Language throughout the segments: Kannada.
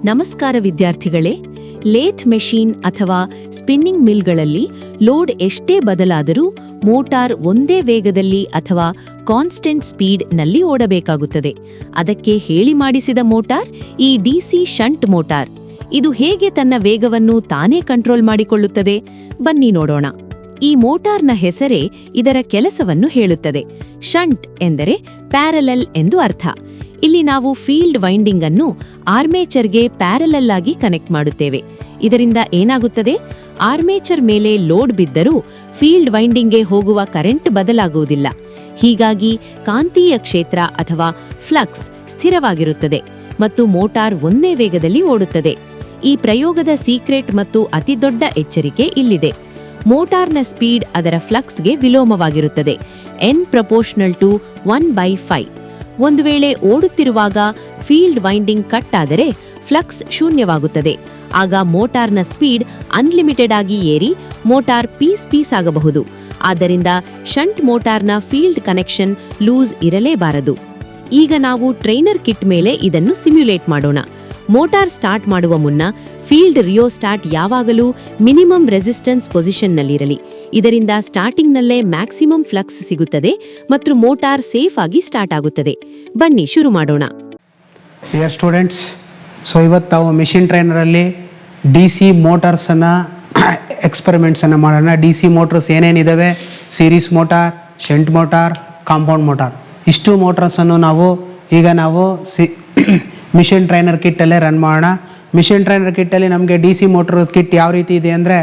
ನಮಸ್ಕಾರ ವಿದ್ಯಾರ್ಥಿಗಳೇ. ಲೇಥ್ ಮೆಷಿನ್ ಅಥವಾ ಸ್ಪಿನ್ನಿಂಗ್ ಮಿಲ್ಗಳಲ್ಲಿ ಲೋಡ್ ಎಷ್ಟೇ ಬದಲಾದರೂ ಮೋಟಾರ್ ಒಂದೇ ವೇಗದಲ್ಲಿ ಅಥವಾ ಕಾನ್ಸ್ಟೆಂಟ್ ಸ್ಪೀಡ್ನಲ್ಲಿ ಓಡಬೇಕಾಗುತ್ತದೆ. ಅದಕ್ಕೆ ಹೇಳಿ ಮಾಡಿಸಿದ ಮೋಟಾರ್ ಈ ಡಿಸಿ ಶಂಟ್ ಮೋಟಾರ್. ಇದು ಹೇಗೆ ತನ್ನ ವೇಗವನ್ನು ತಾನೇ ಕಂಟ್ರೋಲ್ ಮಾಡಿಕೊಳ್ಳುತ್ತದೆ ಬನ್ನಿ ನೋಡೋಣ. ಈ ಮೋಟಾರ್ನ ಹೆಸರೇ ಇದರ ಕೆಲಸವನ್ನು ಹೇಳುತ್ತದೆ. ಶಂಟ್ ಎಂದರೆ ಪ್ಯಾರಲಲ್ ಎಂದು ಅರ್ಥ. ಇಲ್ಲಿ ನಾವು ಫೀಲ್ಡ್ ವೈಂಡಿಂಗ್ ಅನ್ನು ಆರ್ಮೇಚರ್ಗೆ ಪ್ಯಾರಲಲ್ ಆಗಿ ಕನೆಕ್ಟ್ ಮಾಡುತ್ತೇವೆ. ಇದರಿಂದ ಏನಾಗುತ್ತದೆ? ಆರ್ಮೇಚರ್ ಮೇಲೆ ಲೋಡ್ ಬಿದ್ದರೂ ಫೀಲ್ಡ್ ವೈಂಡಿಂಗ್ಗೆ ಹೋಗುವ ಕರೆಂಟ್ ಬದಲಾಗುವುದಿಲ್ಲ. ಹೀಗಾಗಿ ಕಾಂತೀಯ ಕ್ಷೇತ್ರ ಅಥವಾ ಫ್ಲಕ್ಸ್ ಸ್ಥಿರವಾಗಿರುತ್ತದೆ ಮತ್ತು ಮೋಟಾರ್ ಒಂದೇ ವೇಗದಲ್ಲಿ ಓಡುತ್ತದೆ. ಈ ಪ್ರಯೋಗದ ಸೀಕ್ರೆಟ್ ಮತ್ತು ಅತಿದೊಡ್ಡ ಎಚ್ಚರಿಕೆ ಇಲ್ಲಿದೆ. ಮೋಟಾರ್ನ ಸ್ಪೀಡ್ ಅದರ ಫ್ಲಕ್ಸ್ಗೆ ವಿಲೋಮವಾಗಿರುತ್ತದೆ. n=1/5. ಒಂದು ವೇಳೆ ಓಡುತ್ತಿರುವಾಗ ಫೀಲ್ಡ್ ವೈಂಡಿಂಗ್ ಕಟ್ ಆದರೆ ಫ್ಲಕ್ಸ್ ಶೂನ್ಯವಾಗುತ್ತದೆ. ಆಗ ಮೋಟಾರ್ನ ಸ್ಪೀಡ್ ಅನ್ಲಿಮಿಟೆಡ್ ಆಗಿ ಏರಿ ಮೋಟಾರ್ ಪೀಸ್ ಆಗಬಹುದು. ಆದ್ದರಿಂದ ಶಂಟ್ ಮೋಟಾರ್ನ ಫೀಲ್ಡ್ ಕನೆಕ್ಷನ್ ಲೂಸ್ ಇರಲೇಬಾರದು. ಈಗ ನಾವು ಟ್ರೈನರ್ ಕಿಟ್ ಮೇಲೆ ಇದನ್ನು ಸಿಮ್ಯುಲೇಟ್ ಮಾಡೋಣ. ಮೋಟಾರ್ ಸ್ಟಾರ್ಟ್ ಮಾಡುವ ಮುನ್ನ ಫೀಲ್ಡ್ ರಿಯೋಸ್ಟಾಟ್ ಯಾವಾಗಲೂ ಮಿನಿಮಮ್ ರೆಸಿಸ್ಟೆನ್ಸ್ ಪೊಸಿಷನ್ನಲ್ಲಿರಲಿ. ಇದರಿಂದ ಸ್ಟಾರ್ಟಿಂಗ್ನಲ್ಲೇ ಮ್ಯಾಕ್ಸಿಮಮ್ ಫ್ಲಕ್ಸ್ ಸಿಗುತ್ತದೆ ಮತ್ತು ಮೋಟಾರ್ ಸೇಫ್ ಆಗಿ ಸ್ಟಾರ್ಟ್ ಆಗುತ್ತದೆ. ಬನ್ನಿ ಶುರು ಮಾಡೋಣ. ಡಿಯರ್ ಸ್ಟೂಡೆಂಟ್ಸ್, ಇವತ್ತು ನಾವು ಮಿಷಿನ್ ಟ್ರೈನರಲ್ಲಿ ಡಿ ಸಿ ಮೋಟಾರ್ಸನ್ನು ಎಕ್ಸ್ಪೆರಿಮೆಂಟ್ಸನ್ನು ಮಾಡೋಣ. ಡಿ ಸಿ ಮೋಟರ್ಸ್ ಏನೇನಿದ್ದಾವೆ, series motor, shunt motor, compound motor, ಇಷ್ಟು ಮೋಟರ್ಸನ್ನು ನಾವು ಮಿಷಿನ್ ಟ್ರೈನರ್ ಕಿಟ್ಟಲ್ಲೇ ರನ್ ಮಾಡೋಣ. ಮಿಷಿನ್ ಟ್ರೈನರ್ ಕಿಟ್ಟಲ್ಲಿ ನಮಗೆ ಡಿ ಸಿ ಮೋಟ್ರ್ ಕಿಟ್ ಯಾವ ರೀತಿ ಇದೆ ಅಂದರೆ,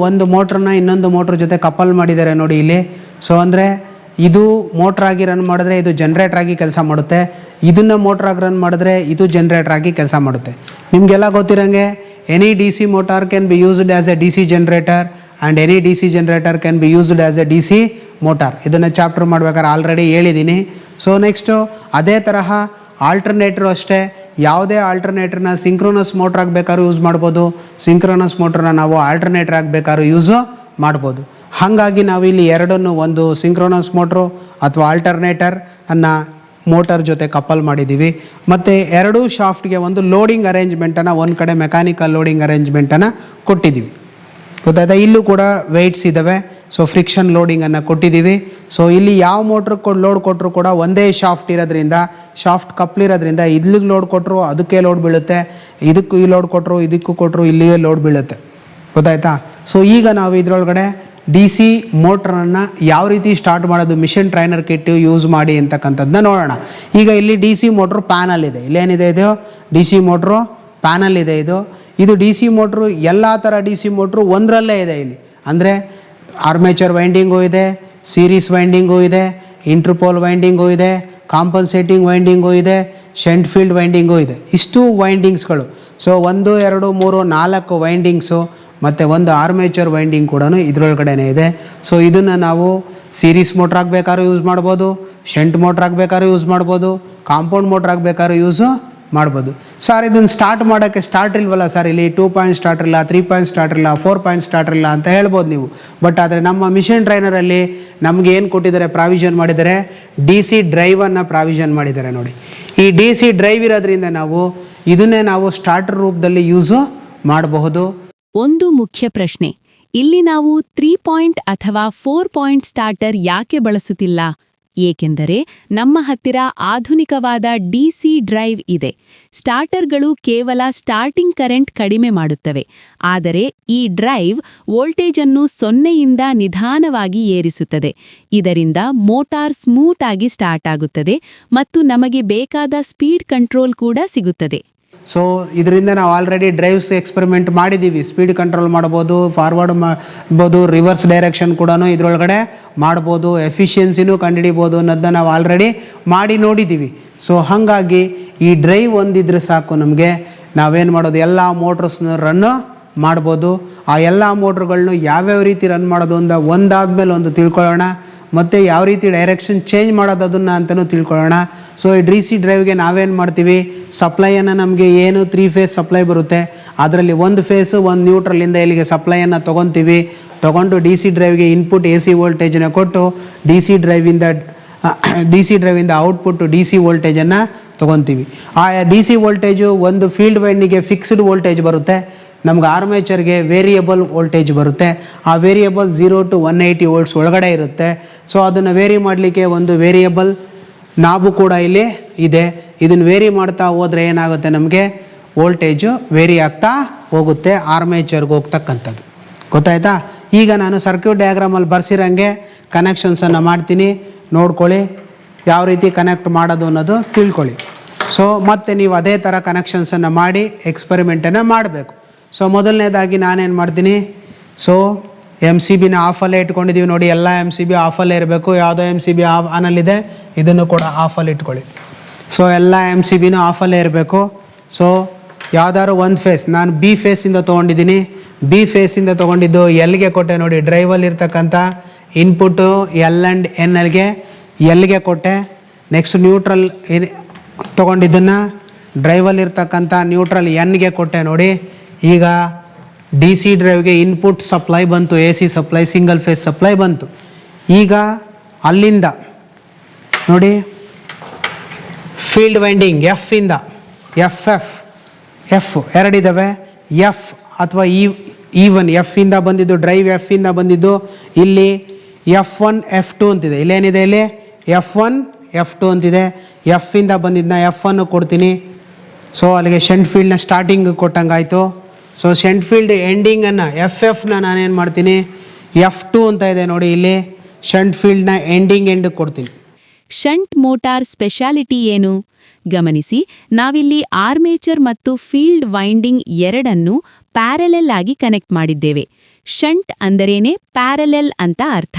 ಒಂದು ಮೋಟ್ರನ್ನ ಇನ್ನೊಂದು ಮೋಟ್ರ್ ಜೊತೆ ಕಪಲ್ ಮಾಡಿದ್ದಾರೆ ನೋಡಿ ಇಲ್ಲಿ. ಅಂದರೆ ಇದು ಮೋಟ್ರಾಗಿ ರನ್ ಮಾಡಿದ್ರೆ ಇದು ಜನ್ರೇಟರ್ ಆಗಿ ಕೆಲಸ ಮಾಡುತ್ತೆ, ಇದನ್ನು ಮೋಟ್ರಾಗಿ ರನ್ ಮಾಡಿದ್ರೆ ಇದು ಜನ್ರೇಟರ್ ಆಗಿ ಕೆಲಸ ಮಾಡುತ್ತೆ. ನಿಮಗೆಲ್ಲ ಗೊತ್ತಿರೋಂಗೆ any D C motor can be used as a D C generator and any D C generator can be used as a D C motor. ಇದನ್ನು ಚಾಪ್ಟರ್ ಮಾಡ್ಬೇಕಾದ್ರೆ ಆಲ್ರೆಡಿ ಹೇಳಿದ್ದೀನಿ. ನೆಕ್ಸ್ಟು ಅದೇ ತರಹ ಆಲ್ಟರ್ನೇಟ್ರು ಅಷ್ಟೇ. ಯಾವುದೇ ಆಲ್ಟರ್ನೇಟ್ರನ್ನ ಸಿಂಕ್ರೋನಸ್ ಮೋಟ್ರ್ ಆಗಬೇಕಾದ್ರೂ ಯೂಸ್ ಮಾಡ್ಬೋದು, ಸಿಂಕ್ರೋನಸ್ ಮೋಟ್ರನ್ನ ನಾವು ಆಲ್ಟರ್ನೇಟರ್ ಆಗಬೇಕಾದ್ರೂ ಯೂಸು ಮಾಡ್ಬೋದು. ಹಾಗಾಗಿ ನಾವು ಇಲ್ಲಿ ಎರಡನ್ನು, ಒಂದು ಸಿಂಕ್ರೋನಸ್ ಮೋಟ್ರು ಅಥವಾ ಆಲ್ಟರ್ನೇಟರ್ ಅನ್ನು ಮೋಟರ್ ಜೊತೆ ಕಪಲ್ ಮಾಡಿದ್ದೀವಿ. ಮತ್ತು ಎರಡೂ ಶಾಫ್ಟ್ಗೆ ಒಂದು ಲೋಡಿಂಗ್ ಅರೇಂಜ್ಮೆಂಟನ್ನು, ಒಂದು ಕಡೆ ಮೆಕ್ಯಾನಿಕಲ್ ಲೋಡಿಂಗ್ ಅರೇಂಜ್ಮೆಂಟನ್ನು ಕೊಟ್ಟಿದ್ದೀವಿ. ಗೊತ್ತಾಯ್ತಾ? ಇಲ್ಲೂ ಕೂಡ ವೆಯ್ಟ್ಸ್ ಇದ್ದಾವೆ. ಫ್ರಿಕ್ಷನ್ ಲೋಡಿಂಗನ್ನು ಕೊಟ್ಟಿದ್ದೀವಿ. ಇಲ್ಲಿ ಯಾವ ಮೋಟ್ರಿಗೆ ಲೋಡ್ ಕೊಟ್ಟರು ಕೂಡ ಒಂದೇ ಶಾಫ್ಟ್ ಇರೋದ್ರಿಂದ, ಶಾಫ್ಟ್ ಕಪ್ಲಿರೋದ್ರಿಂದ ಇಲ್ಲಿಗೆ ಲೋಡ್ ಕೊಟ್ಟರು ಅದಕ್ಕೆ ಲೋಡ್ ಬೀಳುತ್ತೆ, ಇದಕ್ಕೂ ಈ ಲೋಡ್ ಕೊಟ್ಟರು ಇದಕ್ಕೂ ಕೊಟ್ಟರು ಇಲ್ಲಿಗೆ ಲೋಡ್ ಬೀಳುತ್ತೆ. ಗೊತ್ತಾಯ್ತಾ? ಈಗ ನಾವು ಇದರೊಳಗಡೆ ಡಿ ಸಿ ಮೋಟ್ರನ್ನು ಯಾವ ರೀತಿ ಸ್ಟಾರ್ಟ್ ಮಾಡೋದು ಮಿಷಿನ್ ಟ್ರೈನರ್ ಕಿಟ್ ಯೂಸ್ ಮಾಡಿ ಅಂತಕ್ಕಂಥದ್ದನ್ನ ನೋಡೋಣ. ಈಗ ಇಲ್ಲಿ ಡಿ ಸಿ ಮೋಟ್ರು ಪ್ಯಾನಲ್ ಇದೆ. ಇಲ್ಲೇನಿದೆ? ಇದು ಡಿ ಸಿ ಮೋಟ್ರು ಪ್ಯಾನಲ್ ಇದೆ. ಇದು ಡಿ ಸಿ ಮೋಟ್ರು ಎಲ್ಲ ಥರ ಡಿ ಸಿ ಮೋಟ್ರು ಒಂದರಲ್ಲೇ ಇದೆ ಇಲ್ಲಿ. ಅಂದರೆ ಆರ್ಮೇಚರ್ ವೈಂಡಿಂಗು ಇದೆ, ಸೀರೀಸ್ ವೈಂಡಿಂಗು ಇದೆ, ಇಂಟರ್ಪೋಲ್ ವೈಂಡಿಂಗು ಇದೆ, ಕಾಂಪನ್ಸೇಟಿಂಗ್ ವೈಂಡಿಂಗು ಇದೆ, ಶಂಟ್ ಫೀಲ್ಡ್ ವೈಂಡಿಂಗು ಇದೆ. ಇಷ್ಟು ವೈಂಡಿಂಗ್ಸ್ಗಳು. 1, 2, 3, 4 ವೈಂಡಿಂಗ್ಸು ಮತ್ತು ಒಂದು ಆರ್ಮೇಚರ್ ವೈಂಡಿಂಗ್ ಕೂಡ ಇದರೊಳಗಡೆ ಇದೆ. ಇದನ್ನು ನಾವು ಸೀರೀಸ್ ಮೋಟ್ರ್ ಆಗಬೇಕಾದ್ರೂ ಯೂಸ್ ಮಾಡ್ಬೋದು, ಶಂಟ್ ಮೋಟ್ರ್ ಆಗಬೇಕಾದ್ರೂ ಯೂಸ್ ಮಾಡ್ಬೋದು, ಕಾಂಪೌಂಡ್ ಮೋಟ್ರ್ ಆಗಬೇಕಾದ್ರೂ ಯೂಸು ಮಾಡ್ಬೋದು. ಇದನ್ನು ಸ್ಟಾರ್ಟ್ ಮಾಡೋಕ್ಕೆ ಸ್ಟಾರ್ಟರ್ ಇಲ್ವಲ್ಲ ಸರ್, ಇಲ್ಲಿ 2 ಪಾಯಿಂಟ್ ಸ್ಟಾರ್ಟರ್ ಇಲ್ಲ, 3 ಪಾಯಿಂಟ್ ಸ್ಟಾರ್ಟರ್ ಇಲ್ಲ, 4 ಪಾಯಿಂಟ್ ಸ್ಟಾರ್ಟರ್ ಇಲ್ಲ ಅಂತ ಹೇಳ್ಬೋದು ನೀವು. ಬಟ್ ಆದರೆ ನಮ್ಮ ಮಿಷಿನ್ ಟ್ರೈನರಲ್ಲಿ ನಮಗೆ ಏನು ಕೊಟ್ಟಿದ್ದಾರೆ, ಪ್ರಾವಿಷನ್ ಮಾಡಿದ್ದಾರೆ, ಡಿ ಸಿ ಡ್ರೈವನ್ನು ಪ್ರಾವಿಷನ್ ಮಾಡಿದ್ದಾರೆ ನೋಡಿ. ಈ ಡಿ ಸಿ ಡ್ರೈವ್ ಇರೋದ್ರಿಂದ ಇದನ್ನೇ ನಾವು ಸ್ಟಾರ್ಟರ್ ರೂಪದಲ್ಲಿ ಯೂಸು ಮಾಡಬಹುದು. ಒಂದು ಮುಖ್ಯ ಪ್ರಶ್ನೆ, ಇಲ್ಲಿ ನಾವು 3 ಪಾಯಿಂಟ್ ಅಥವಾ 4 ಪಾಯಿಂಟ್ ಸ್ಟಾರ್ಟರ್ ಯಾಕೆ ಬಳಸುತ್ತಿಲ್ಲ? ಏಕೆಂದರೆ ನಮ್ಮ ಹತ್ತಿರ ಆಧುನಿಕವಾದ ಡಿಸಿ ಡ್ರೈವ್ ಇದೆ. ಸ್ಟಾರ್ಟರ್ಗಳು ಕೇವಲ ಸ್ಟಾರ್ಟಿಂಗ್ ಕರೆಂಟ್ ಕಡಿಮೆ ಮಾಡುತ್ತವೆ, ಆದರೆ ಈ ಡ್ರೈವ್ ವೋಲ್ಟೇಜ್ ಅನ್ನು 0ಯಿಂದ ನಿಧಾನವಾಗಿ ಏರಿಸುತ್ತದೆ. ಇದರಿಂದ ಮೋಟಾರ್ ಸ್ಮೂತ್ ಆಗಿ ಸ್ಟಾರ್ಟ್ ಆಗುತ್ತದೆ ಮತ್ತು ನಮಗೆ ಬೇಕಾದ ಸ್ಪೀಡ್ ಕಂಟ್ರೋಲ್ ಕೂಡ ಸಿಗುತ್ತದೆ. ಇದರಿಂದ ನಾವು ಆಲ್ರೆಡಿ ಡ್ರೈವ್ಸ್ ಎಕ್ಸ್ಪೆರಿಮೆಂಟ್ ಮಾಡಿದ್ದೀವಿ. ಸ್ಪೀಡ್ ಕಂಟ್ರೋಲ್ ಮಾಡ್ಬೋದು, ಫಾರ್ವರ್ಡ್ ಮಾಡ್ಬೋದು, ರಿವರ್ಸ್ ಡೈರೆಕ್ಷನ್ ಕೂಡ ಇದರೊಳಗಡೆ ಮಾಡ್ಬೋದು, ಎಫಿಷಿಯನ್ಸಿನೂ ಕಂಡುಹಿಡಿಬೋದು ಅನ್ನೋದನ್ನ ನಾವು ಆಲ್ರೆಡಿ ಮಾಡಿ ನೋಡಿದ್ದೀವಿ. ಹಾಗಾಗಿ ಈ ಡ್ರೈವ್ ಒಂದಿದ್ರೆ ಸಾಕು, ನಮಗೆ ನಾವೇನು ಮಾಡೋದು, ಎಲ್ಲ ಮೋಟ್ರಸ್ನ ರನ್ನು ಮಾಡ್ಬೋದು. ಆ ಎಲ್ಲ ಮೋಟ್ರ್ಗಳನ್ನೂ ಯಾವ್ಯಾವ ರೀತಿ ರನ್ ಮಾಡೋದು ಅಂತ ಒಂದಾದ್ಮೇಲೆ ಒಂದು ತಿಳ್ಕೊಳ್ಳೋಣ. ಮತ್ತು ಯಾವ ರೀತಿ ಡೈರೆಕ್ಷನ್ ಚೇಂಜ್ ಮಾಡೋದು ಅದನ್ನು ಅಂತಲೂ ತಿಳ್ಕೊಳ್ಳೋಣ. ಈ ಡಿ ಸಿ ಡ್ರೈವ್ಗೆ ನಾವೇನು ಮಾಡ್ತೀವಿ, ಸಪ್ಲೈಯನ್ನು ನಮಗೆ ಏನು 3 ಫೇಸ್ ಸಪ್ಲೈ ಬರುತ್ತೆ, ಅದರಲ್ಲಿ ಒಂದು ಫೇಸು ಒಂದು ನ್ಯೂಟ್ರಲಿಂದ ಇಲ್ಲಿಗೆ ಸಪ್ಲೈಯನ್ನು ತೊಗೊತೀವಿ. ತೊಗೊಂಡು ಡಿ ಸಿ ಡ್ರೈವ್ಗೆ ಇನ್ಪುಟ್ AC ವೋಲ್ಟೇಜನ್ನು ಕೊಟ್ಟು ಡಿ ಸಿ ಡ್ರೈವಿಂದ ಔಟ್ಪುಟ್ DC ವೋಲ್ಟೇಜನ್ನು ತೊಗೊತೀವಿ. ಆ ಡಿ ಸಿ ವೋಲ್ಟೇಜು ಒಂದು ಫೀಲ್ಡ್ ವೈಂಡಿಗೆ ಫಿಕ್ಸ್ಡ್ ವೋಲ್ಟೇಜ್ ಬರುತ್ತೆ, ನಮ್ಗೆ ಆರ್ಮೇಚರ್ಗೆ ವೇರಿಯಬಲ್ ವೋಲ್ಟೇಜ್ ಬರುತ್ತೆ. ಆ ವೇರಿಯಬಲ್ 0 to 180 ವೋಲ್ಟ್ಸ್ ಒಳಗಡೆ ಇರುತ್ತೆ. ಸೊ ಅದನ್ನು ವೇರಿ ಮಾಡಲಿಕ್ಕೆ ಒಂದು ವೇರಿಯಬಲ್ ನಾಬು ಕೂಡ ಇಲ್ಲಿ ಇದೆ. ಇದನ್ನು ವೇರಿ ಮಾಡ್ತಾ ಹೋದರೆ ಏನಾಗುತ್ತೆ, ನಮಗೆ ವೋಲ್ಟೇಜು ವೇರಿ ಆಗ್ತಾ ಹೋಗುತ್ತೆ ಆರ್ಮೇಚರ್ಗೆ ಹೋಗ್ತಕ್ಕಂಥದ್ದು. ಗೊತ್ತಾಯ್ತಾ? ಈಗ ನಾನು ಸರ್ಕ್ಯೂಟ್ ಡಯಾಗ್ರಾಮಲ್ಲಿ ಬರ್ಸಿರಂಗೆ ಕನೆಕ್ಷನ್ಸನ್ನು ಮಾಡ್ತೀನಿ, ನೋಡ್ಕೊಳ್ಳಿ ಯಾವ ರೀತಿ ಕನೆಕ್ಟ್ ಮಾಡೋದು ಅನ್ನೋದು ತಿಳ್ಕೊಳ್ಳಿ. ಸೊ ಮತ್ತೆ ನೀವು ಅದೇ ಥರ ಕನೆಕ್ಷನ್ಸನ್ನು ಮಾಡಿ ಎಕ್ಸ್ಪೆರಿಮೆಂಟನ್ನು ಮಾಡಬೇಕು. ಸೊ ಮೊದಲನೇದಾಗಿ ನಾನೇನು ಮಾಡ್ತೀನಿ, ಸೊ ಎಮ್ ಸಿ ಬಿನ ಆಫಲ್ಲೇ ಇಟ್ಕೊಂಡಿದ್ದೀವಿ ನೋಡಿ, ಎಲ್ಲ ಎಮ್ ಸಿ ಬಿ ಆಫಲ್ಲೇ ಇರಬೇಕು. ಯಾವುದೋ ಎಮ್ ಸಿ ಬಿ ಆನಲ್ಲಿದೆ ಇದನ್ನು ಕೂಡ ಆಫಲ್ಲಿ ಇಟ್ಕೊಳ್ಳಿ. ಸೊ ಎಲ್ಲ ಎಮ್ ಸಿ ಬಿನೂ ಆಫಲ್ಲೇ ಇರಬೇಕು. ಸೊ ಯಾವ್ದಾದ್ರು ಒಂದು ಫೇಸ್, ನಾನು ಬಿ ಫೇಸಿಂದ ತೊಗೊಂಡಿದ್ದೀನಿ, ಬಿ ಫೇಸಿಂದ ತೊಗೊಂಡಿದ್ದು ಎಲ್ಗೆ ಕೊಟ್ಟೆ ನೋಡಿ, ಡ್ರೈವಲ್ಲಿ ಇರ್ತಕ್ಕಂಥ ಇನ್ಪುಟ್ಟು ಎಲ್ ಆ್ಯಂಡ್ ಎನ್ ಎಲ್ಗೆ ಕೊಟ್ಟೆ. ನೆಕ್ಸ್ಟ್ ನ್ಯೂಟ್ರಲ್ ತೊಗೊಂಡಿದ್ದನ್ನು ಡ್ರೈವಲ್ಲಿರ್ತಕ್ಕಂಥ ನ್ಯೂಟ್ರಲ್ ಎನ್ಗೆ ಕೊಟ್ಟೆ ನೋಡಿ. ಈಗ ಡಿ ಸಿ ಡ್ರೈವ್ಗೆ ಇನ್ಪುಟ್ ಸಪ್ಲೈ ಬಂತು, A C supply, single phase supply ಬಂತು. ಈಗ ಅಲ್ಲಿಂದ ನೋಡಿ ಫೀಲ್ಡ್ ವೈಂಡಿಂಗ್ ಎಫ್ಫಿಂದ ಎಫ್ ಎರಡಿದ್ದಾವೆ, ಎಫ್ ಅಥವಾ ಈವನ್ ಎಫ್ಫಿಂದ ಬಂದಿದ್ದು, ಡ್ರೈವ್ ಎಫ್ಫಿಂದ ಬಂದಿದ್ದು ಇಲ್ಲಿ F1 F2 ಅಂತಿದೆ. ಇಲ್ಲೇನಿದೆ, ಇಲ್ಲಿ F1 F2 ಅಂತಿದೆ. ಎಫ್ಫಿಂದ ಬಂದಿದ್ದನ್ನ F1 ಕೊಡ್ತೀನಿ. ಸೊ ಅಲ್ಲಿಗೆ ಶಂಟ್ ಫೀಲ್ಡ್ನ ಸ್ಟಾರ್ಟಿಂಗ್ ಕೊಟ್ಟಂಗಾಯಿತು. ಸೊ ಶಂಟ್ ಫೀಲ್ಡ್ ಎಂಡಿಂಗನ್ನು ಎಫ್ನ ನಾನೇನು ಮಾಡ್ತೀನಿ, F2 ಅಂತ ಇದೆ ನೋಡಿ, ಇಲ್ಲಿ ಶಂಟ್ ಫೀಲ್ಡ್ನ ಎಂಡ್ ಕೊಡ್ತೀನಿ. ಶಂಟ್ ಮೋಟಾರ್ ಸ್ಪೆಷಾಲಿಟಿ ಏನು? ಗಮನಿಸಿ, ನಾವಿಲ್ಲಿ ಆರ್ಮೇಚರ್ ಮತ್ತು ಫೀಲ್ಡ್ ವೈಂಡಿಂಗ್ ಎರಡನ್ನು ಪ್ಯಾರಲೆಲ್ ಆಗಿ ಕನೆಕ್ಟ್ ಮಾಡಿದ್ದೇವೆ. ಶಂಟ್ ಅಂದರೇನೆ ಪ್ಯಾರಲೆಲ್ ಅಂತ ಅರ್ಥ.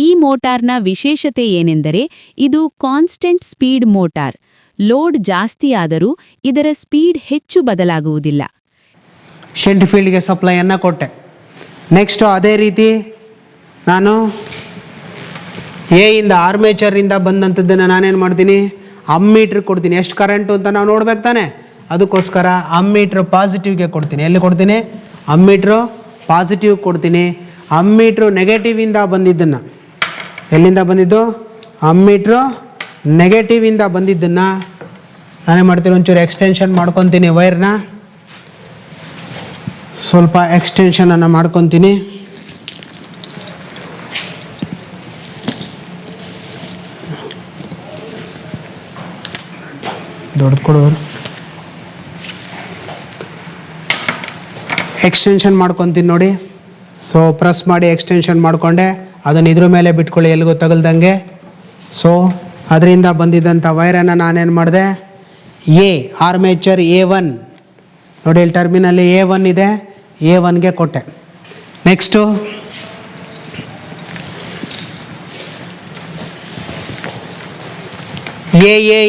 ಈ ಮೋಟಾರ್ನ ವಿಶೇಷತೆ ಏನೆಂದರೆ ಇದು ಕಾನ್ಸ್ಟೆಂಟ್ ಸ್ಪೀಡ್ ಮೋಟಾರ್. ಲೋಡ್ ಜಾಸ್ತಿ ಆದರೂ ಇದರ ಸ್ಪೀಡ್ ಹೆಚ್ಚು ಬದಲಾಗುವುದಿಲ್ಲ. ಶಂಟ್ ಫೀಲ್ಡ್ಗೆ ಸಪ್ಲೈಯನ್ನು ಕೊಟ್ಟೆ. ನೆಕ್ಸ್ಟು ಅದೇ ರೀತಿ ನಾನು ಇಂದ ಆರ್ಮೇಚರಿಂದ ಬಂದಂಥದ್ದನ್ನು ನಾನೇನು ಮಾಡ್ತೀನಿ, ಅಮ್ಮೀಟ್ರ್ ಕೊಡ್ತೀನಿ. ಎಷ್ಟು ಕರೆಂಟು ಅಂತ ನಾವು ನೋಡ್ಬೇಕು ತಾನೆ, ಅದಕ್ಕೋಸ್ಕರ ಅಮ್ಮೀಟ್ರ್ ಪಾಸಿಟಿವ್ಗೆ ಕೊಡ್ತೀನಿ. ಎಲ್ಲಿ ಕೊಡ್ತೀನಿ, ಅಮ್ಮೀಟ್ರು ಪಾಸಿಟಿವ್ ಕೊಡ್ತೀನಿ. ಅಮ್ಮೀಟ್ರು ನೆಗೆಟಿವಿಂದ ಬಂದಿದ್ದನ್ನು, ಎಲ್ಲಿಂದ ಬಂದಿದ್ದು, ಅಮ್ಮೀಟ್ರು ನೆಗೆಟಿವಿಂದ ಬಂದಿದ್ದನ್ನು ನಾನೇ ಮಾಡ್ತೀನಿ, ಒಂಚೂರು ಎಕ್ಸ್ಟೆನ್ಷನ್ ಮಾಡ್ಕೊತೀನಿ. ವೈರ್ನ ಸ್ವಲ್ಪ ಎಕ್ಸ್ಟೆನ್ಷನನ್ನು ಮಾಡ್ಕೊತೀನಿ. ದೊಡ್ಡ ಕೊಡೋರು ಎಕ್ಸ್ಟೆನ್ಷನ್ ಮಾಡ್ಕೊತೀನಿ ನೋಡಿ. ಸೊ ಪ್ರೆಸ್ ಮಾಡಿ ಎಕ್ಸ್ಟೆನ್ಷನ್ ಮಾಡಿಕೊಂಡೆ, ಅದನ್ನು ಇದ್ರ ಮೇಲೆ ಬಿಟ್ಕೊಳ್ಳಿ ಎಲ್ಲಿಗೂ ತಗಲ್ದಂಗೆ. ಸೊ ಅದರಿಂದ ಬಂದಿದ್ದಂಥ ವೈರನ್ನು ನಾನೇನು ಮಾಡಿದೆ, ಆರ್ಮೇಚರ್ A1 ನೋಡಿ, ಇಲ್ಲಿ ಟರ್ಮಿನಲ್ಲಿ A1 ಇದೆ, A1ಗೆ ಕೊಟ್ಟೆ. ನೆಕ್ಸ್ಟು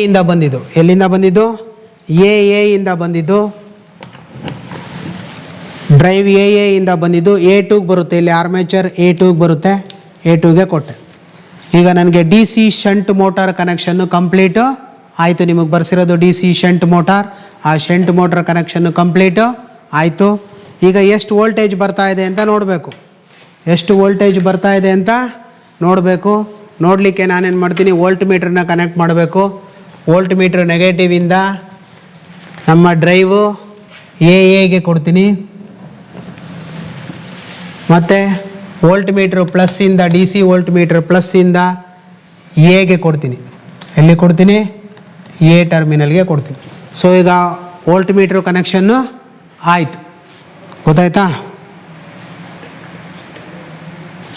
ಇಂದ ಬಂದಿದ್ದು, ಎಲ್ಲಿಂದ ಬಂದಿದ್ದು, ಇಂದ ಬಂದಿದ್ದು, ಡ್ರೈವ್ ಇಂದ ಬಂದಿದ್ದು A2ಗೆ ಬರುತ್ತೆ. ಇಲ್ಲಿ ಆರ್ಮೇಚರ್ A2ಗೆ ಬರುತ್ತೆ, A2ಗೆ ಕೊಟ್ಟೆ. ಈಗ ನನಗೆ D C shunt motor connection complete ಆಯಿತು. ನಿಮಗೆ ಬರ್ಸಿರೋದು ಡಿ ಸಿ ಶಂಟ್ ಮೋಟಾರ್, ಆ ಶಂಟ್ ಮೋಟಾರ್ ಕನೆಕ್ಷನ್ನು ಕಂಪ್ಲೀಟು ಆಯಿತು. ಈಗ ಎಷ್ಟು ವೋಲ್ಟೇಜ್ ಬರ್ತಾ ಇದೆ ಅಂತ ನೋಡಬೇಕು, ಎಷ್ಟು ವೋಲ್ಟೇಜ್ ಬರ್ತಾ ಇದೆ ಅಂತ ನೋಡಬೇಕು. ನೋಡಲಿಕ್ಕೆ ನಾನೇನು ಮಾಡ್ತೀನಿ, ವೋಲ್ಟ್ ಮೀಟ್ರನ್ನ ಕನೆಕ್ಟ್ ಮಾಡಬೇಕು. ವೋಲ್ಟ್ ಮೀಟ್ರ್ ನೆಗೆಟಿವಿಂದ ನಮ್ಮ ಡ್ರೈವು ಎಗೆ ಕೊಡ್ತೀನಿ, ಮತ್ತು ವೋಲ್ಟ್ ಮೀಟ್ರ್ ಪ್ಲಸ್ಸಿಂದ ಡಿ ಸಿ ವೋಲ್ಟ್ ಮೀಟ್ರ್ ಪ್ಲಸ್ಸಿಂದ ಎಗೆ ಕೊಡ್ತೀನಿ. ಎಲ್ಲಿ ಕೊಡ್ತೀನಿ, ಎ ಟರ್ಮಿನಲ್ಗೆ ಕೊಡ್ತೀನಿ. ಸೊ ಈಗ ವೋಲ್ಟ್ ಮೀಟ್ರ್ ಕನೆಕ್ಷನ್ನು ಆಯಿತು, ಗೊತ್ತಾಯ್ತಾ?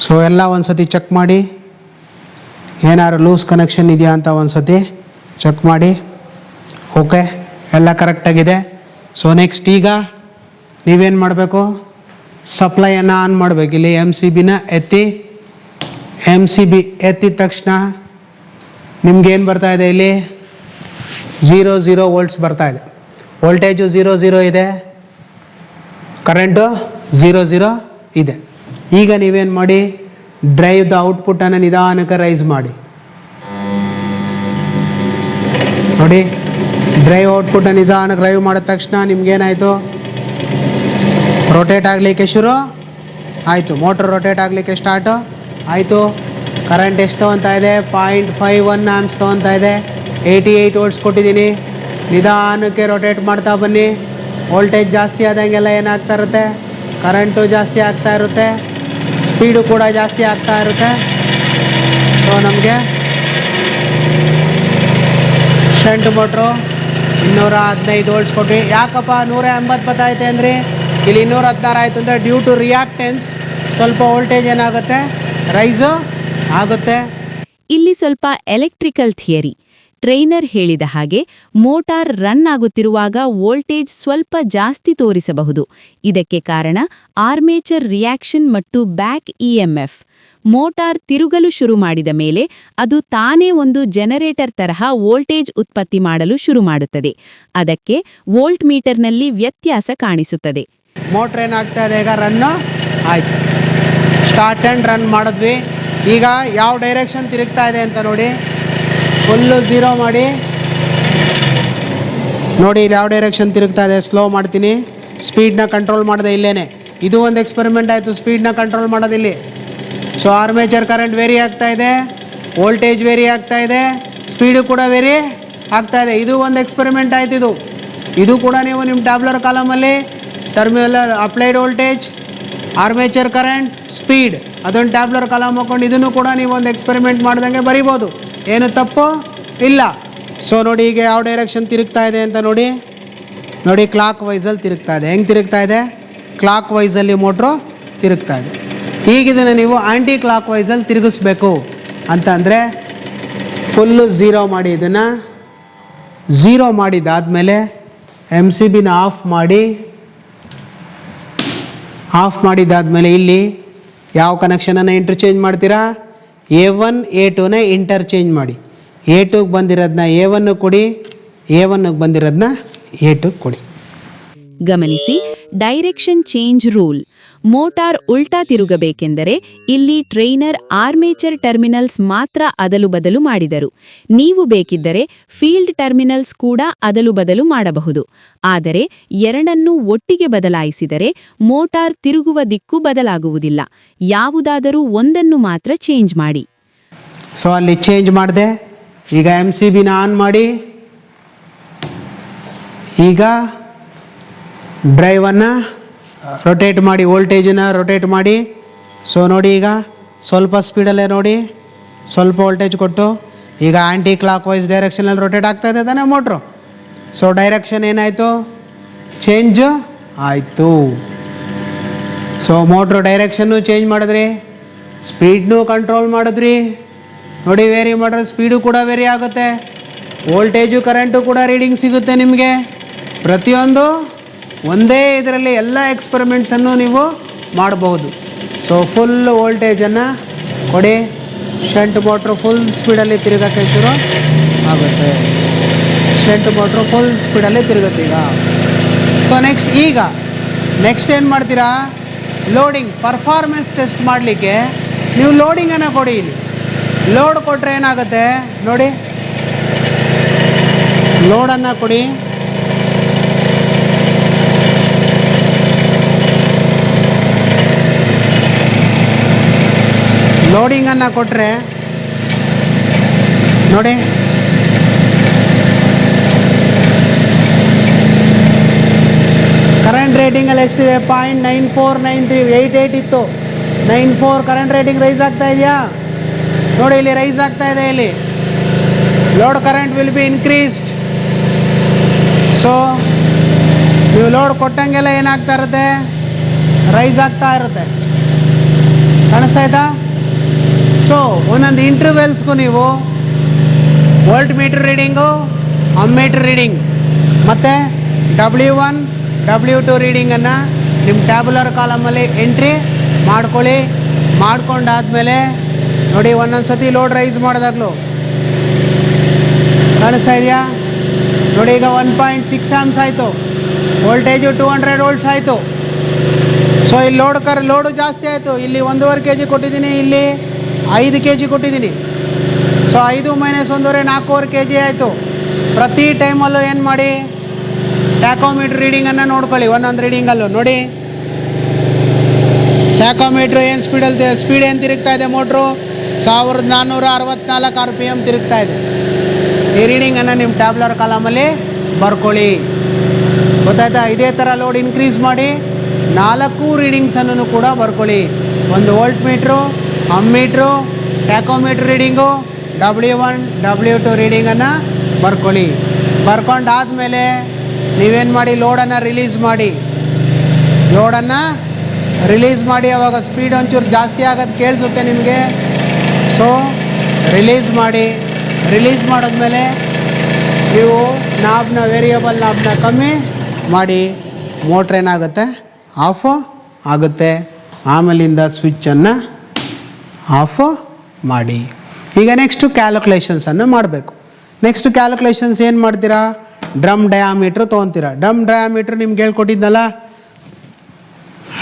ಸೊ ಎಲ್ಲ ಒಂದು ಸತಿ ಚೆಕ್ ಮಾಡಿ, ಏನಾದ್ರು ಲೂಸ್ ಕನೆಕ್ಷನ್ ಇದೆಯಾ ಅಂತ ಒಂದು ಸತಿ ಚೆಕ್ ಮಾಡಿ. ಓಕೆ, ಎಲ್ಲ ಕರೆಕ್ಟಾಗಿದೆ. ಸೊ ನೆಕ್ಸ್ಟ್ ಈಗ ನೀವೇನು ಮಾಡಬೇಕು, ಸಪ್ಲೈಯನ್ನು ಆನ್ ಮಾಡಬೇಕು. ಇಲ್ಲಿ ಎಮ್ ಸಿ ಬಿನ ಎತ್ತಿ, ಎಮ್ ಸಿ ಬಿ ಎತ್ತಿದ ತಕ್ಷಣ ನಿಮ್ಗೇನು ಬರ್ತಾ ಇದೆ, ಇಲ್ಲಿ 0 ವೋಲ್ಟ್ಸ್ ಬರ್ತಾ ಇದೆ. ವೋಲ್ಟೇಜು 0 ಇದೆ, ಕರೆಂಟು 0 ಇದೆ. ಈಗ ನೀವೇನು ಮಾಡಿ, ಡ್ರೈವ್ದ ಔಟ್ಪುಟ್ಟನ್ನು ನಿಧಾನಕ್ಕೆ ರೈಸ್ ಮಾಡಿ ನೋಡಿ. ಡ್ರೈವ್ ಔಟ್ಪುಟ್ಟನ್ನು ನಿಧಾನಕ್ಕೆ ರೈವ್ ಮಾಡಿದ ತಕ್ಷಣ ನಿಮ್ಗೇನಾಯಿತು, ರೊಟೇಟ್ ಆಗಲಿಕ್ಕೆ ಶುರು ಆಯಿತು. ಮೋಟ್ರ್ ರೊಟೇಟ್ ಆಗಲಿಕ್ಕೆ ಸ್ಟಾರ್ಟು ಆಯಿತು. ಕರೆಂಟ್ ಎಷ್ಟು ತೊಗೊತಾ ಇದೆ, 0.51 ಆಂಪ್ಸ್ ತೊಗೊತಾ ಇದೆ. 88 ವೋಲ್ಟ್ಸ್ ಕೊಟ್ಟಿದ್ದೀನಿ. ನಿಧಾನಕ್ಕೆ ರೊಟೇಟ್ ಮಾಡ್ತಾ ಬನ್ನಿ. ವೋಲ್ಟೇಜ್ ಜಾಸ್ತಿ ಆದಂಗೆಲ್ಲ ಏನಾಗ್ತಾ ಇರುತ್ತೆ, ಕರೆಂಟು ಜಾಸ್ತಿ ಆಗ್ತಾ ಇರುತ್ತೆ, ಸ್ಪೀಡು ಕೂಡ ಜಾಸ್ತಿ ಆಗ್ತಾ ಇರುತ್ತೆ. ಸೊ ನಮಗೆ ಶಂಟ್ ಮೋಟ್ರು 215 ವೋಲ್ಟ್ಸ್ ಕೊಟ್ಟು. ಯಾಕಪ್ಪ 180 ಬತ್ತೈತೆ ಅಂದರೆ ಇಲ್ಲಿ 216 ಆಯಿತು ಅಂದರೆ ಡ್ಯೂ ಟು ರಿಯಾಕ್ಟೆನ್ಸ್ ಸ್ವಲ್ಪ ವೋಲ್ಟೇಜ್ ಏನಾಗುತ್ತೆ, ರೈಸು ಆಗುತ್ತೆ. ಇಲ್ಲಿ ಸ್ವಲ್ಪ ಎಲೆಕ್ಟ್ರಿಕಲ್ ಥಿಯರಿ. ಟ್ರೈನರ್ ಹೇಳಿದ ಹಾಗೆ ಮೋಟಾರ್ ರನ್ ಆಗುತ್ತಿರುವಾಗ ವೋಲ್ಟೇಜ್ ಸ್ವಲ್ಪ ಜಾಸ್ತಿ ತೋರಿಸಬಹುದು. ಇದಕ್ಕೆ ಕಾರಣ ಆರ್ಮೇಚರ್ ರಿಯಾಕ್ಷನ್ ಮತ್ತು ಬ್ಯಾಕ್ ಇಎಂಎಫ್. ಮೋಟಾರ್ ತಿರುಗಲು ಶುರು ಮಾಡಿದ ಮೇಲೆ ಅದು ತಾನೇ ಒಂದು ಜನರೇಟರ್ ತರಹ ವೋಲ್ಟೇಜ್ ಉತ್ಪತ್ತಿ ಮಾಡಲು ಶುರು ಮಾಡುತ್ತದೆ. ಅದಕ್ಕೆ ವೋಲ್ಟ್ ಮೀಟರ್ನಲ್ಲಿ ವ್ಯತ್ಯಾಸ ಕಾಣಿಸುತ್ತದೆ. ಮೋಟ್ರ್ ಏನಾಗ್ತಾ ಇದೆ, ಈಗ ರನ್ನು ಆಯಿತು, ಸ್ಟಾರ್ಟ್ ಆ್ಯಂಡ್ ರನ್ ಮಾಡಿದ್ವಿ. ಈಗ ಯಾವ ಡೈರೆಕ್ಷನ್ ತಿರುಗ್ತಾ ಇದೆ ಅಂತ ನೋಡಿ. ಫುಲ್ಲು 0 ಮಾಡಿ ನೋಡಿ ಇಲ್ಲಿ ಯಾವ ಡೈರೆಕ್ಷನ್ ತಿರುಗ್ತಾ ಇದೆ. ಸ್ಲೋ ಮಾಡ್ತೀನಿ, ಸ್ಪೀಡ್ನ ಕಂಟ್ರೋಲ್ ಮಾಡಿದೆ ಇಲ್ಲೇನೆ. ಇದು ಒಂದು ಎಕ್ಸ್ಪೆರಿಮೆಂಟ್ ಆಯಿತು, ಸ್ಪೀಡ್ನ ಕಂಟ್ರೋಲ್ ಮಾಡೋದಿಲ್ಲಿ. ಸೊ ಆರ್ಮೇಚರ್ ಕರೆಂಟ್ ವೇರಿ ಆಗ್ತಾ ಇದೆ, ವೋಲ್ಟೇಜ್ ವೇರಿ ಆಗ್ತಾ ಇದೆ, ಸ್ಪೀಡು ಕೂಡ ವೇರಿ ಆಗ್ತಾ ಇದೆ. ಇದು ಒಂದು ಎಕ್ಸ್ಪೆರಿಮೆಂಟ್ ಆಯ್ತು. ಇದು ಕೂಡ ನೀವು ನಿಮ್ಮ ಟ್ಯಾಬ್ಲರ್ ಕಾಲಮಲ್ಲಿ terminal applied voltage, armature current, speed ಅದೊಂದು ಟ್ಯಾಬ್ಲರ್ ಕಾಲಮ್ ಹಾಕೊಂಡು ಇದನ್ನು ಕೂಡ ನೀವು ಒಂದು ಎಕ್ಸ್ಪೆರಿಮೆಂಟ್ ಮಾಡ್ದಂಗೆ ಬರಿಬೋದು. ಏನು ತಪ್ಪು ಇಲ್ಲ. ಸೊ ನೋಡಿ ಈಗ ಯಾವ ಡೈರೆಕ್ಷನ್ ತಿರುಗ್ತಾ ಇದೆ ಅಂತ ನೋಡಿ. ನೋಡಿ ಕ್ಲಾಕ್ ವೈಸಲ್ಲಿ ತಿರುಗ್ತಾ ಇದೆ. ಹೆಂಗೆ ತಿರುಗ್ತಾ ಇದೆ, ಕ್ಲಾಕ್ ವೈಸಲ್ಲಿ ಮೋಟ್ರು ತಿರುಗ್ತಾ ಇದೆ. ಈಗಿದನ್ನು ನೀವು ಆ್ಯಂಟಿ ಕ್ಲಾಕ್ ವೈಸಲ್ಲಿ ತಿರುಗಿಸ್ಬೇಕು ಅಂತಂದರೆ ಫುಲ್ಲು 0 ಮಾಡಿ, ಇದನ್ನು 0 ಮಾಡಿದಾದಮೇಲೆ MCBನ ಆಫ್ ಮಾಡಿದಾದಮೇಲೆ ಇಲ್ಲಿ ಯಾವ ಕನೆಕ್ಷನನ್ನು ಇಂಟರ್ಚೇಂಜ್ ಮಾಡ್ತೀರಾ, A1 A2ನ ಇಂಟರ್ಚೇಂಜ್ ಮಾಡಿ. A2ಗೆ ಬಂದಿರೋದನ್ನ A1 ಕೊಡಿ, A1ಗೆ ಬಂದಿರೋದನ್ನ A2 ಕೊಡಿ. ಗಮನಿಸಿ, ಡೈರೆಕ್ಷನ್ ಚೇಂಜ್ ರೂಲ್. ಮೋಟಾರ್ ಉಲ್ಟಾ ತಿರುಗಬೇಕೆಂದರೆ ಇಲ್ಲಿ ಟ್ರೈನರ್ ಆರ್ಮೇಚರ್ ಟರ್ಮಿನಲ್ಸ್ ಮಾತ್ರ ಅದಲು ಬದಲು ಮಾಡಿದರು. ನೀವು ಬೇಕಿದ್ದರೆ ಫೀಲ್ಡ್ ಟರ್ಮಿನಲ್ಸ್ ಕೂಡ ಅದಲು ಬದಲು ಮಾಡಬಹುದು. ಆದರೆ ಎರಡನ್ನೂ ಒಟ್ಟಿಗೆ ಬದಲಾಯಿಸಿದರೆ ಮೋಟಾರ್ ತಿರುಗುವ ದಿಕ್ಕು ಬದಲಾಗುವುದಿಲ್ಲ. ಯಾವುದಾದರೂ ಒಂದನ್ನು ಮಾತ್ರ ಚೇಂಜ್ ಮಾಡಿ. ಸೊ ಅಲ್ಲಿ ಚೇಂಜ್ ಮಾಡಿದೆ. ಈಗ MCBನ ಆನ್ ಮಾಡಿ. ಈಗ ಡ್ರೈವನ್ನು ರೊಟೇಟ್ ಮಾಡಿ, ವೋಲ್ಟೇಜನ್ನು ರೊಟೇಟ್ ಮಾಡಿ. ಸೊ ನೋಡಿ ಈಗ ಸ್ವಲ್ಪ ಸ್ಪೀಡಲ್ಲೇ ನೋಡಿ, ಸ್ವಲ್ಪ ವೋಲ್ಟೇಜ್ ಕೊಟ್ಟು ಈಗ ಆ್ಯಂಟಿ ಕ್ಲಾಕ್ ವೈಸ್ ಡೈರೆಕ್ಷನಲ್ಲಿ ರೊಟೇಟ್ ಆಗ್ತಾ ಇದೆ ತಾನೇ ಮೋಟ್ರು. ಸೊ ಡೈರೆಕ್ಷನ್ ಏನಾಯಿತು, ಚೇಂಜ್ ಆಯಿತು. ಸೊ ಮೋಟ್ರು ಡೈರೆಕ್ಷನ್ನು ಚೇಂಜ್ ಮಾಡಿದ್ರಿ, ಸ್ಪೀಡ್ನೂ ಕಂಟ್ರೋಲ್ ಮಾಡಿದ್ರಿ. ನೋಡಿ ವೇರಿ ಮಾಡಿದ್ರೆ ಸ್ಪೀಡು ಕೂಡ ವೇರಿ ಆಗುತ್ತೆ, ವೋಲ್ಟೇಜು ಕರೆಂಟು ಕೂಡ ರೀಡಿಂಗ್ ಸಿಗುತ್ತೆ ನಿಮಗೆ. ಪ್ರತಿಯೊಂದು ಒಂದೇ ಇದರಲ್ಲಿ ಎಲ್ಲ ಎಕ್ಸ್ಪೆರಿಮೆಂಟ್ಸನ್ನು ನೀವು ಮಾಡಬಹುದು. ಸೊ ಫುಲ್ ವೋಲ್ಟೇಜನ್ನು ಕೊಡಿ. ಶಂಟ್ ಮೋಟ್ರು ಫುಲ್ ಸ್ಪೀಡಲ್ಲಿ ತಿರುಗೋಕ್ಕೆ ಶುರು ಆಗುತ್ತೆ. ಶಂಟ್ ಮೋಟ್ರು ಫುಲ್ ಸ್ಪೀಡಲ್ಲಿ ತಿರುಗುತ್ತೆ ಈಗ. ಸೊ ನೆಕ್ಸ್ಟ್ ಏನು ಮಾಡ್ತೀರಾ, ಲೋಡಿಂಗ್ ಪರ್ಫಾರ್ಮೆನ್ಸ್ ಟೆಸ್ಟ್ ಮಾಡಲಿಕ್ಕೆ ನೀವು ಲೋಡಿಂಗನ್ನು ಕೊಡಿ. ಇಲ್ಲಿ ಲೋಡ್ ಕೊಟ್ಟರೆ ಏನಾಗುತ್ತೆ ನೋಡಿ, ಲೋಡನ್ನು ಕೊಡಿ. ಲೋಡಿಂಗನ್ನು ಕೊಟ್ಟರೆ ನೋಡಿ, ಕರೆಂಟ್ ರೇಟಿಂಗಲ್ಲಿ ಎಷ್ಟಿದೆ, 0.9493, 88 ಇತ್ತು, 94 ಕರೆಂಟ್ ರೇಟಿಂಗ್ ರೈಸ್ ಆಗ್ತಾ ಇದೆಯಾ ನೋಡಿ, ಇಲ್ಲಿ ರೈಸ್ ಆಗ್ತಾ ಇದೆ. ಇಲ್ಲಿ load current will be increased. So ನೀವು ಲೋಡ್ ಕೊಟ್ಟಂಗೆಲ್ಲ ಏನಾಗ್ತಾ ಇರುತ್ತೆ, ರೈಸ್ ಆಗ್ತಾ ಇರುತ್ತೆ. ಕಾಣಿಸ್ತಾಯ್ತಾ? ಸೊ ಒಂದೊಂದು ಇಂಟರ್ವೆಲ್ಸ್ಗೂ ನೀವು volt meter reading, ammeter reading ಮತ್ತು W1 W2 ರೀಡಿಂಗನ್ನು ನಿಮ್ಮ ಟ್ಯಾಬ್ಯುಲರ್ ಕಾಲಮಲ್ಲಿ ಎಂಟ್ರಿ ಮಾಡ್ಕೊಳ್ಳಿ. ಮಾಡ್ಕೊಂಡಾದಮೇಲೆ ನೋಡಿ ಒಂದೊಂದು ಸತಿ ಲೋಡ್ ರೈಸ್ ಮಾಡಿದಾಗಲೂ ಕಾಣಿಸ್ತಾ ಇದೆಯಾ ನೋಡಿ. ಈಗ 1.6 ಆಮ್ಸ್ ಆಯಿತು, ವೋಲ್ಟೇಜು 200 ವೋಲ್ಟ್ಸ್ ಆಯಿತು. ಸೊ ಇಲ್ಲಿ ಲೋಡು ಜಾಸ್ತಿ ಆಯಿತು. ಇಲ್ಲಿ 1.5 kg ಕೊಟ್ಟಿದ್ದೀನಿ, ಇಲ್ಲಿ 5 kg ಕೊಟ್ಟಿದ್ದೀನಿ. ಸೊ 5 - 1.5 4.5 kg ಆಯಿತು. ಪ್ರತಿ ಟೈಮಲ್ಲೂ ಏನು ಮಾಡಿ, ಟ್ಯಾಕೋಮೀಟ್ರ್ ರೀಡಿಂಗನ್ನು ನೋಡ್ಕೊಳ್ಳಿ. ಒಂದೊಂದು ರೀಡಿಂಗಲ್ಲೂ ನೋಡಿ, ಟ್ಯಾಕೋಮೀಟ್ರು ಏನು ಸ್ಪೀಡ್ ಏನು ತಿರುಗ್ತಾ ಇದೆ, ಮೋಟ್ರು 1464 RPM ತಿರುಗ್ತಾ ಇದೆ. ಈ ರೀಡಿಂಗನ್ನು ನಿಮ್ಮ ಟ್ಯಾಬ್ಲರ್ ಕಾಲಮಲ್ಲಿ ಬರ್ಕೊಳ್ಳಿ. ಗೊತ್ತಾಯ್ತಾ? ಇದೇ ಥರ ಲೋಡ್ ಇನ್ಕ್ರೀಸ್ ಮಾಡಿ 4 ರೀಡಿಂಗ್ಸನ್ನು ಕೂಡ ಬರ್ಕೊಳ್ಳಿ. ಒಂದು voltmeter, ammeter, tachometer reading, W1 W2 ರೀಡಿಂಗನ್ನು ಬರ್ಕೊಳ್ಳಿ. ಬರ್ಕೊಂಡಾದಮೇಲೆ ನೀವೇನು ಮಾಡಿ, ಲೋಡನ್ನು ರಿಲೀಸ್ ಮಾಡಿ. ಅವಾಗ ಸ್ಪೀಡ್ ಒಂಚೂರು ಜಾಸ್ತಿ ಆಗೋದು ಕೇಳಿಸುತ್ತೆ ನಿಮಗೆ. ಸೊ ರಿಲೀಸ್ ಮಾಡಿದ್ಮೇಲೆ ನೀವು ವೇರಿಯಬಲ್ ನಾಬ್ನ ಕಮ್ಮಿ ಮಾಡಿ ಮೋಟ್ರ್ ಏನಾಗುತ್ತೆ, ಆಫ್ ಆಗುತ್ತೆ. ಆಮೇಲಿಂದ ಸ್ವಿಚ್ಚನ್ನು ಆಫ್ ಮಾಡಿ. ಈಗ ನೆಕ್ಸ್ಟು ಕ್ಯಾಲ್ಕುಲೇಷನ್ಸನ್ನು ಮಾಡಬೇಕು. ನೆಕ್ಸ್ಟ್ ಕ್ಯಾಲ್ಕುಲೇಷನ್ಸ್ ಏನು ಮಾಡ್ತೀರಾ, ಡ್ರಮ್ ಡಯಾಮೀಟ್ರ್ ತೊಗೊತೀರಾ. ಡ್ರಮ್ ಡಯಾಮೀಟ್ರ್ ನಿಮ್ಗೆ ಹೇಳ್ಕೊಟ್ಟಿದ್ನಲ್ಲ,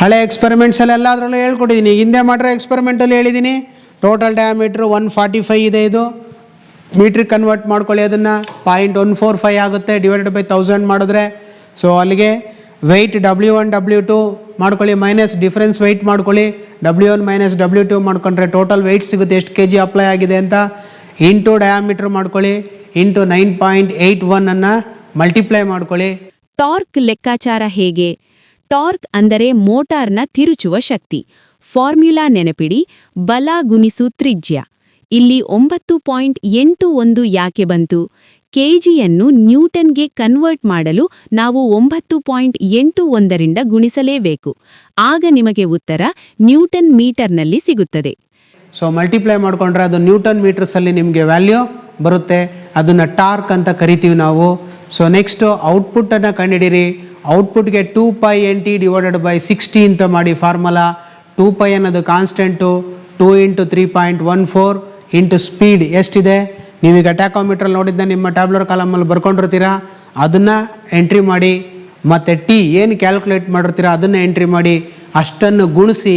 ಹಳೆ ಎಕ್ಸ್ಪೆರಿಮೆಂಟ್ಸಲ್ಲೆಲ್ಲದರಲ್ಲೂ ಹೇಳ್ಕೊಟ್ಟಿದ್ದೀನಿ. ಹಿಂದೆ ಮಾಡಿರೋ ಎಕ್ಸ್ಪೆರಿಮೆಂಟಲ್ಲಿ ಹೇಳಿದ್ದೀನಿ. ಟೋಟಲ್ ಡಯಾಮೀಟ್ರು 145 ಇದೆ. ಇದು ಮೀಟ್ರಿಗೆ ಕನ್ವರ್ಟ್ ಮಾಡ್ಕೊಳ್ಳಿ. ಅದನ್ನು 0.145 ಆಗುತ್ತೆ ಡಿವೈಡೆಡ್ ಬೈ 1000 ಮಾಡಿದ್ರೆ. ಸೊ ಅಲ್ಲಿಗೆ ವೆಯ್ಟ್ W1 W2 ಮಾಡ್ಕೊಳ್ಳಿ, ಮೈನಸ್ ಡಿಫ್ರೆನ್ಸ್ ವೆಯ್ಟ್ ಮಾಡ್ಕೊಳ್ಳಿ. W1 ಮೈನಸ್ W2 ಮಾಡ್ಕೊಂಡ್ರೆ ಟೋಟಲ್ ವೆಯ್ಟ್ ಸಿಗುತ್ತೆ, ಎಷ್ಟು kg ಅಪ್ಲೈ ಆಗಿದೆ ಅಂತ. ಇಂಟು ಡಯಾಮೀಟ್ರ್ ಮಾಡ್ಕೊಳ್ಳಿ, ಇಂಟು 9.81 ಅನ್ನು ಮಲ್ಟಿಪ್ಲೈ ಮಾಡ್ಕೊಳ್ಳಿ. ಟಾರ್ಕ್ ಲೆಕ್ಕಾಚಾರ ಹೇಗೆ? ಟಾರ್ಕ್ ಅಂದರೆ ಮೋಟಾರ್ನ ತಿರುಚುವ ಶಕ್ತಿ. ಫಾರ್ಮ್ಯುಲಾ ನೆನಪಿಡಿ, ಬಲ ಗುಣಿಸು ತ್ರಿಜ್ಯ. ಇಲ್ಲಿ 9.81 ಯಾಕೆ ಬಂತು? ಕೆಜಿಯನ್ನು ನ್ಯೂಟನ್ಗೆ ಕನ್ವರ್ಟ್ ಮಾಡಲು ನಾವು 9.81ರಿಂದ ಗುಣಿಸಲೇಬೇಕು. ಆಗ ನಿಮಗೆ ಉತ್ತರ ನ್ಯೂಟನ್ ಮೀಟರ್ನಲ್ಲಿ ಸಿಗುತ್ತದೆ. ಸೊ ಮಲ್ಟಿಪ್ಲೈ ಮಾಡಿಕೊಂಡ್ರೆ ಅದು ನ್ಯೂಟನ್ ಮೀಟರ್ಸಲ್ಲಿ ನಿಮಗೆ ವ್ಯಾಲ್ಯೂ ಬರುತ್ತೆ. ಅದನ್ನು ಟಾರ್ಕ್ ಅಂತ ಕರಿತೀವಿ ನಾವು. ಸೊ ನೆಕ್ಸ್ಟು ಔಟ್ಪುಟ್ಟನ್ನು ಕಂಡುಹಿಡಿರಿ. ಔಟ್ಪುಟ್ಗೆ 2π/NT ಡಿವೈಡೆಡ್ ಬೈ 60 ಅಂತ ಮಾಡಿ ಫಾರ್ಮುಲಾ. 2π ಅನ್ನೋದು ಕಾನ್ಸ್ಟೆಂಟು, 2 × 3.14 ಇಂಟು ಸ್ಪೀಡ್ ಎಷ್ಟಿದೆ ನೀವೀಗ ಟ್ಯಾಕೋಮೀಟ್ರಲ್ಲಿ ನೋಡಿದ್ದ ನಿಮ್ಮ ಟ್ಯಾಬ್ಲರ್ ಕಾಲಮಲ್ಲಿ ಬರ್ಕೊಂಡಿರ್ತೀರಾ, ಅದನ್ನು ಎಂಟ್ರಿ ಮಾಡಿ. ಮತ್ತು ಟಿ ಏನು ಕ್ಯಾಲ್ಕುಲೇಟ್ ಮಾಡಿರ್ತೀರಾ ಅದನ್ನು ಎಂಟ್ರಿ ಮಾಡಿ. ಅಷ್ಟನ್ನು ಗುಣಿಸಿ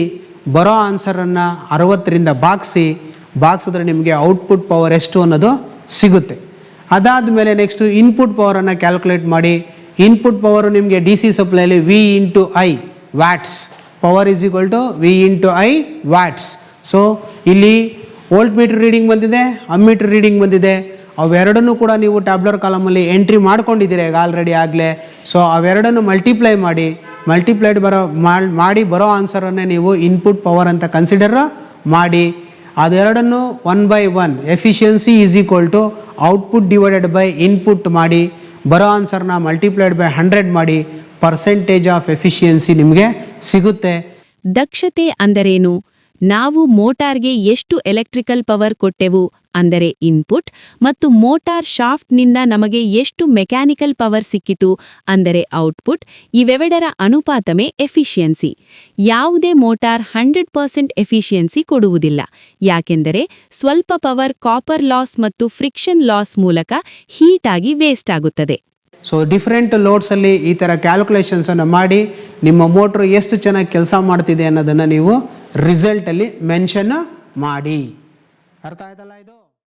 ಬರೋ ಆನ್ಸರನ್ನು 60ರಿಂದ ಬಾಗಿಸಿದ್ರೆ ನಿಮಗೆ ಔಟ್ಪುಟ್ ಪವರ್ ಎಷ್ಟು ಅನ್ನೋದು ಸಿಗುತ್ತೆ. ಅದಾದಮೇಲೆ ನೆಕ್ಸ್ಟು ಇನ್ಪುಟ್ ಪವರನ್ನು ಕ್ಯಾಲ್ಕುಲೇಟ್ ಮಾಡಿ. ಇನ್ಪುಟ್ ಪವರು ನಿಮಗೆ DC ಸಪ್ಲೈಲಿ V × I watts. Power is equal to V × I watts. So ಇಲ್ಲಿ ವೋಲ್ಟ್ ಮೀಟ್ರ್ ರೀಡಿಂಗ್ ಬಂದಿದೆ, ಅಮ್ಮೀಟ್ರ್ ರೀಡಿಂಗ್ ಬಂದಿದೆ. ಅವೆರಡನ್ನೂ ಕೂಡ ನೀವು ಟ್ಯಾಬ್ಲರ್ ಕಾಲಮಲ್ಲಿ ಎಂಟ್ರಿ ಮಾಡ್ಕೊಂಡಿದ್ದೀರಿ ಈಗ ಆಲ್ರೆಡಿ ಆಗಲೇ. ಸೊ ಅವೆರಡನ್ನು ಮಲ್ಟಿಪ್ಲೈ ಮಾಡಿ ಬರೋ ಆನ್ಸರನ್ನೇ ನೀವು ಇನ್ಪುಟ್ ಪವರ್ ಅಂತ ಕನ್ಸಿಡರ್ ಮಾಡಿ. ಅದೆರಡನ್ನು 1/1 efficiency is equal to output divided by input ಮಾಡಿ. ಬರೋ ಆನ್ಸರ್ನ ಮಲ್ಟಿಪ್ಲೈಡ್ ಬೈ 100 ಮಾಡಿ. ಪರ್ಸೆಂಟೇಜ್ ಆಫ್ ಎಫಿಷಿಯನ್ಸಿ ನಿಮಗೆ ಸಿಗುತ್ತೆ. ದಕ್ಷತೆ ಅಂದರೇನು? ನಾವು ಮೋಟಾರ್ಗೆ ಎಷ್ಟು ಎಲೆಕ್ಟ್ರಿಕಲ್ ಪವರ್ ಕೊಟ್ಟೆವು ಅಂದರೆ ಇನ್ಪುಟ್, ಮತ್ತು ಮೋಟಾರ್ ಶಾಫ್ಟ್ನಿಂದ ನಮಗೆ ಎಷ್ಟು ಮೆಕ್ಯಾನಿಕಲ್ ಪವರ್ ಸಿಕ್ಕಿತು ಅಂದರೆ ಔಟ್ಪುಟ್. ಇವೆರಡರ ಅನುಪಾತವೇ ಎಫಿಷಿಯನ್ಸಿ. ಯಾವುದೇ ಮೋಟಾರ್ 100% ಎಫಿಷಿಯನ್ಸಿ ಕೊಡುವುದಿಲ್ಲ, ಯಾಕೆಂದರೆ ಸ್ವಲ್ಪ ಪವರ್ ಕಾಪರ್ ಲಾಸ್ ಮತ್ತು ಫ್ರಿಕ್ಷನ್ ಲಾಸ್ ಮೂಲಕ ಹೀಟ್ ಆಗಿ ವೇಸ್ಟ್ ಆಗುತ್ತದೆ. ಸೊ ಡಿಫ್ರೆಂಟ್ ಲೋಡ್ಸಲ್ಲಿ ಈ ಥರ ಕ್ಯಾಲ್ಕುಲೇಷನ್ಸನ್ನು ಮಾಡಿ ನಿಮ್ಮ ಮೋಟ್ರು ಎಷ್ಟು ಚೆನ್ನಾಗಿ ಕೆಲಸ ಮಾಡ್ತಿದೆ ಅನ್ನೋದನ್ನು ನೀವು ರಿಸಲ್ಟಲ್ಲಿ ಮೆನ್ಷನ್ ಮಾಡಿ. ಅರ್ಥ ಆಯ್ತಲ್ಲ ಇದು?